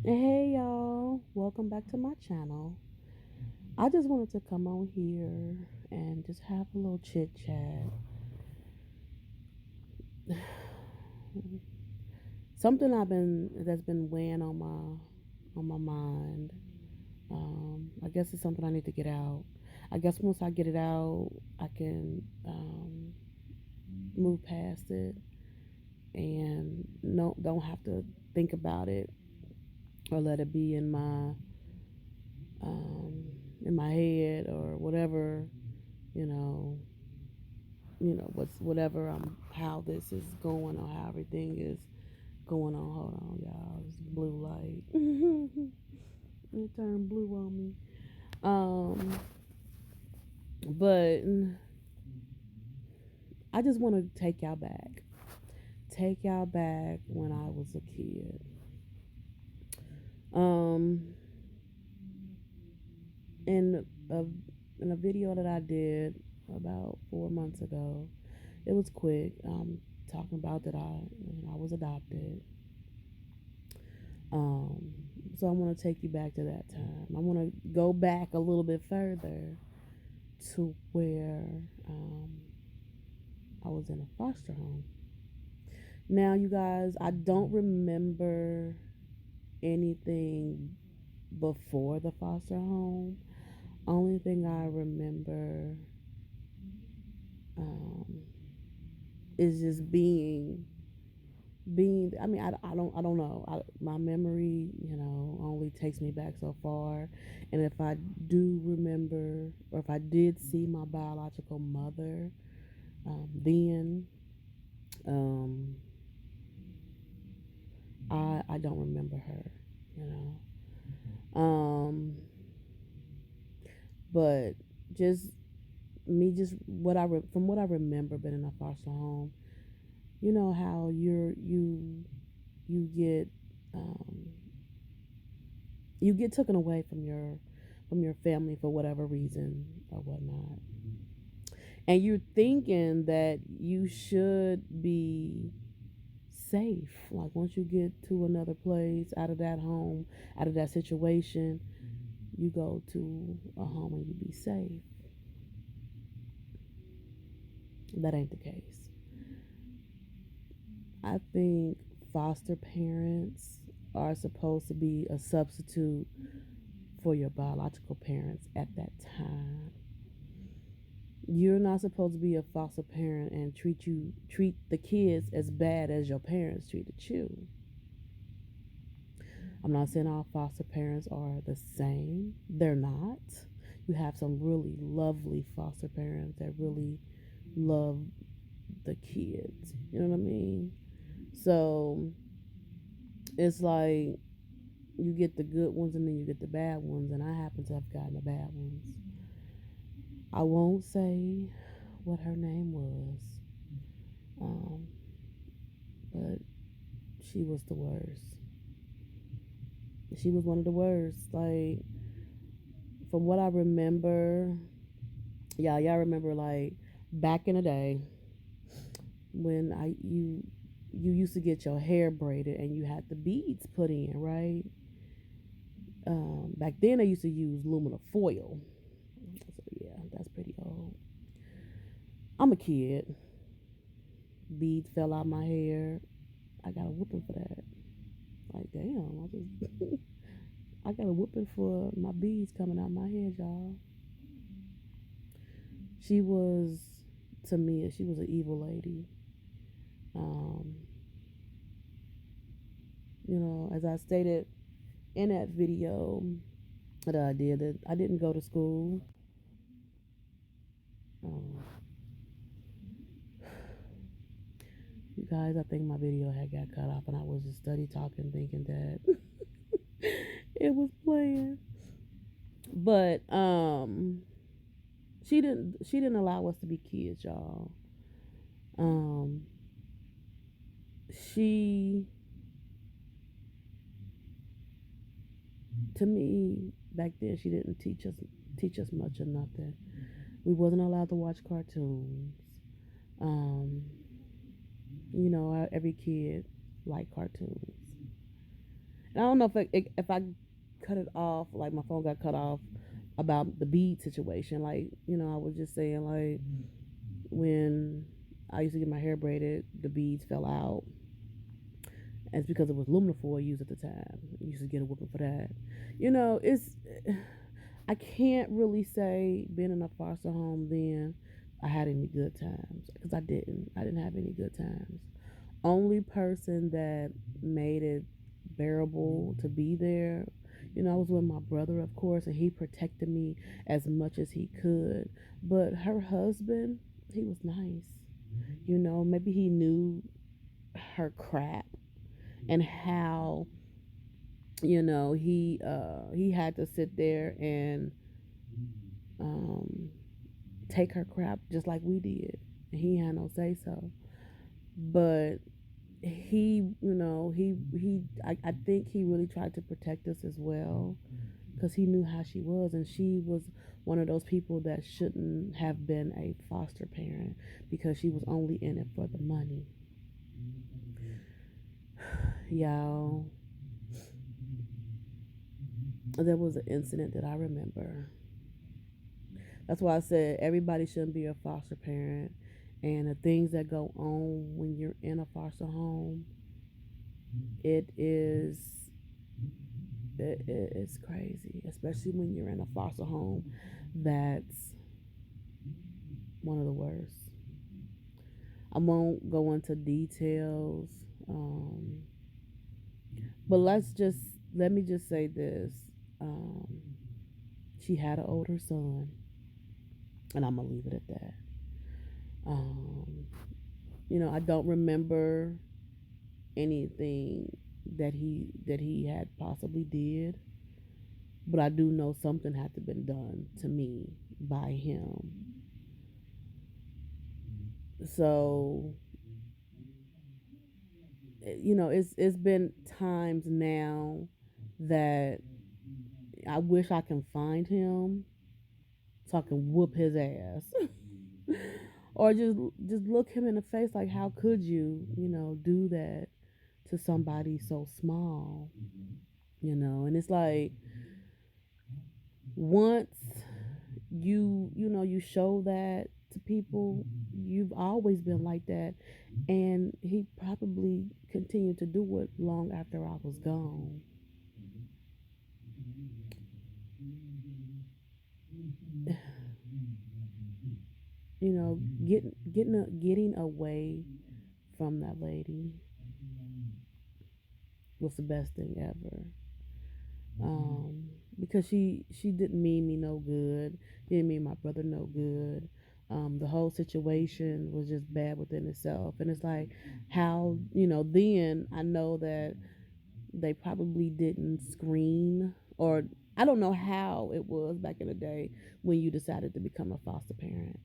Hey y'all, welcome back to my channel. I just wanted to come on here and just have a little chit chat. Something that's been weighing on my mind. I guess it's something I need to get out. I guess once I get it out, I can move past it and no don't have to think about it or let it be in my head or whatever, you know, what's whatever how this is going or how everything is going on. Hold on, y'all. This blue light. It turned blue on me. Um, but I just want to take y'all back. Take y'all back when I was a kid. Um, in a in a video that I did about 4 months ago, it was quick. Talking about that I was adopted. So I want to take you back to that time. I want to go back a little bit further to where I was in a foster home. Now, you guys, I don't remember anything before the foster home. Only thing I remember um, is just being I don't know my memory only takes me back so far, and if I do remember or if I did see my biological mother, then um I don't remember her, you um but just just from what I remember being in a foster home. You know how you get um you get taken away from your family for whatever reason or whatnot, and you're thinking that you should be safe. Like once you get to another place, out of that home, out of that situation, you go to a home and you be safe. That ain't the case. I think foster parents are supposed to be a substitute for your biological parents at that time. You're not supposed to be a foster parent and treat the kids as bad as your parents treated you. I'm not saying all foster parents are the same. They're not. You have some really lovely foster parents that really love the kids. You know what I mean? So it's like you get the good ones and then you get the bad ones, and I happen to have gotten the bad ones. I won't say what her name was, um, but she was the worst. She was one of the worst. Like from what I remember, y'all remember like back in the day when you used to get your hair braided and you had the beads put in, right? Back then they used to use aluminum foil. So yeah, that's pretty old. I'm a kid. Beads fell out my hair. I got a whooping for that. Like damn, I got a whooping for my beads coming out my head, y'all. She was to me, she was an evil lady. Um, as I stated in that video that I did, that I didn't go to school. Um, you guys, I think my video had got cut off, and I was just study talking, thinking that it was playing. But she didn't allow us to be kids, y'all. Um, she to me back then she didn't teach us much or nothing. We wasn't allowed to watch cartoons. Um, every kid liked cartoons. And I don't know if I cut it off, like my phone got cut off about the bead situation. Like, I was just saying, like, when I used to get my hair braided, the beads fell out. And it's because it was Luminifoil used at the time. I used to get a whooping for that. It's I can't really say being in a foster home then I had any good times because I didn't. I didn't have any good times. Only person that made it bearable to be there, I was with my brother, of course, and he protected me as much as he could. But her husband, he was nice. Maybe he knew her crap and how he had to sit there and um take her crap just like we did, and he had no say so. But I think he really tried to protect us as well because he knew how she was, and she was one of those people that shouldn't have been a foster parent because she was only in it for the money. Y'all, there was an incident that I remember. That's why I said everybody shouldn't be a foster parent. And the things that go on when you're in a foster home, it is it's crazy, especially when you're in a foster home. That's one of the worst. I won't go into details, but let me just say this. Um, she had an older son, and I'm gonna leave it at that. Um, I don't remember anything that he had possibly did, but I do know something had to been done to me by him. So, it's been times now that I wish I can find him so I can whoop his ass. Or just look him in the face like, how could you, do that to somebody so small, and it's like, once you show that to people, you've always been like that. And he probably continued to do it long after I was gone. Getting away from that lady was the best thing ever. Because she didn't mean me no good, didn't mean my brother no good. The whole situation was just bad within itself, and it's like, how, then I know that they probably didn't screen, or I don't know how it was back in the day when you decided to become a foster parent.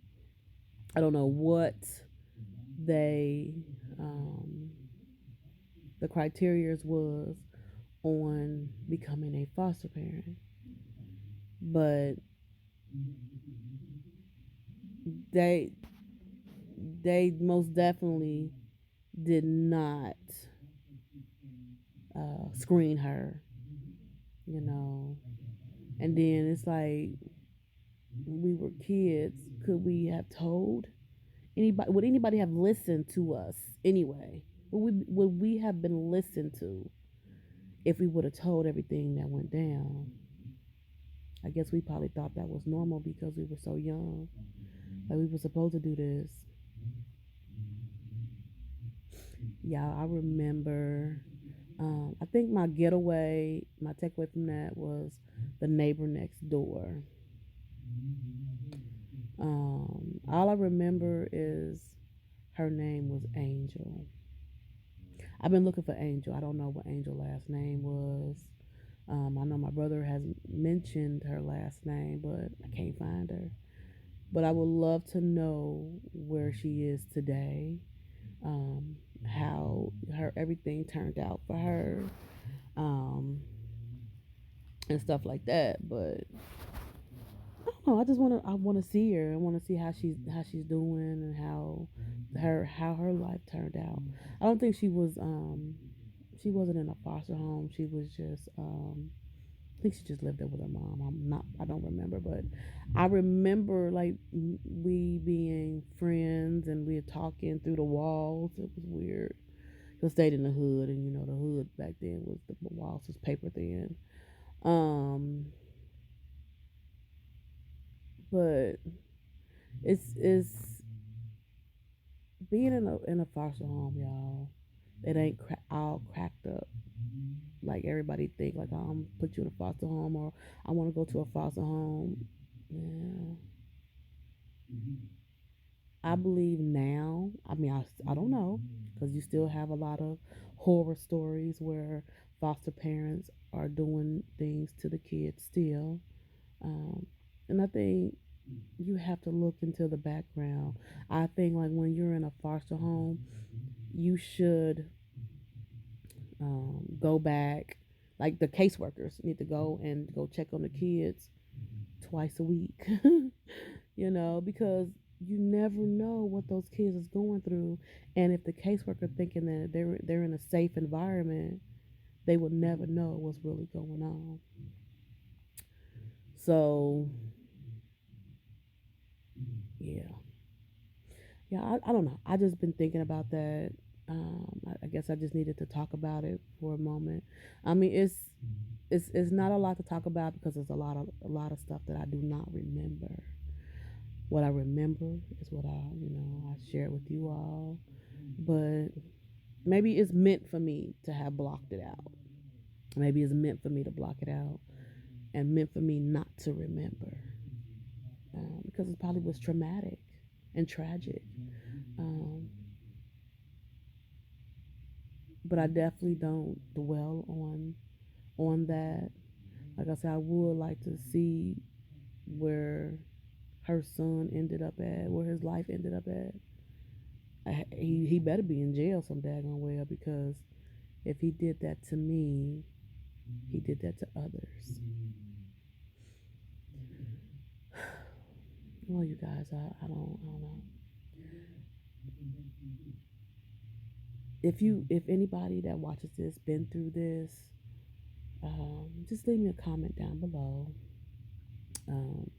I don't know what they the criterias was on becoming a foster parent, but they they most definitely did not screen her, you know. And then it's like, we were kids. Could we have told anybody? Would anybody have listened to us anyway? Would we have been listened to if we would have told everything that went down? I guess we probably thought that was normal because we were so young. Like, we were supposed to do this. Yeah, I remember. I think my takeaway from that was the neighbor next door. All I remember is her name was Angel. I've been looking for Angel. I don't know what Angel last name was. I know my brother has mentioned her last name, but I can't find her. But I would love to know where she is today, how her everything turned out for her, um, and stuff like that. But I don't know. I want to see her. I want to see how she's doing, and how her life turned out. I don't think She wasn't in a foster home. She was just I think she just lived there with her mom. I don't remember, but I remember like we being friends and we were talking through the walls. It was weird. I stayed in the hood, and the hood back then was the walls was paper thin. Um, but it's being in a foster home, y'all. It ain't all cracked up like everybody think. Like, oh, I'm put you in a foster home, or I want to go to a foster home. Yeah, I believe now. I mean, I don't know, because you still have a lot of horror stories where foster parents are doing things to the kids still. Um, and I think you have to look into the background. I think like when you're in a foster home, you should go back. Like the caseworkers need to go check on the kids twice a week, because you never know what those kids is going through. And if the caseworker thinking that they're in a safe environment, they will never know what's really going on. So yeah, yeah, I don't know. I just been thinking about that. I guess I just needed to talk about it for a moment. I mean, it's not a lot to talk about because there's a lot of stuff that I do not remember. What I remember is what I share with you all. But maybe it's meant for me to have blocked it out. Maybe it's meant for me to block it out and meant for me not to remember, because it probably was traumatic and tragic. Um, but I definitely don't dwell on that. Like I said, I would like to see where her son ended up at, where his life ended up at. He better be in jail some daggone well, because if he did that to me, he did that to others. Well, you guys, I don't know. If anybody that watches this been through this, just leave me a comment down below.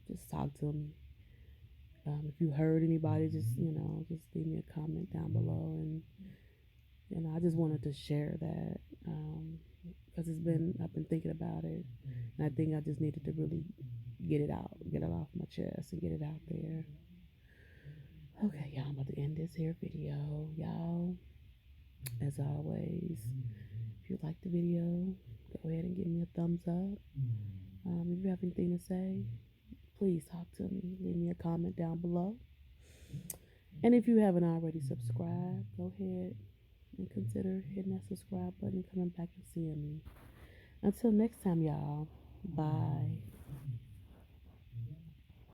Just talk to me. If you heard anybody, just leave me a comment down below, and I just wanted to share that, because I've been thinking about it, and I think I just needed to really get it out, get it off my chest, and get it out there. Okay, y'all, I'm about to end this here video, y'all. As always, if you like the video, go ahead and give me a thumbs up. If you have anything to say, please talk to me. Leave me a comment down below. And if you haven't already subscribed, go ahead and consider hitting that subscribe button and coming back and seeing me. Until next time, y'all. Bye.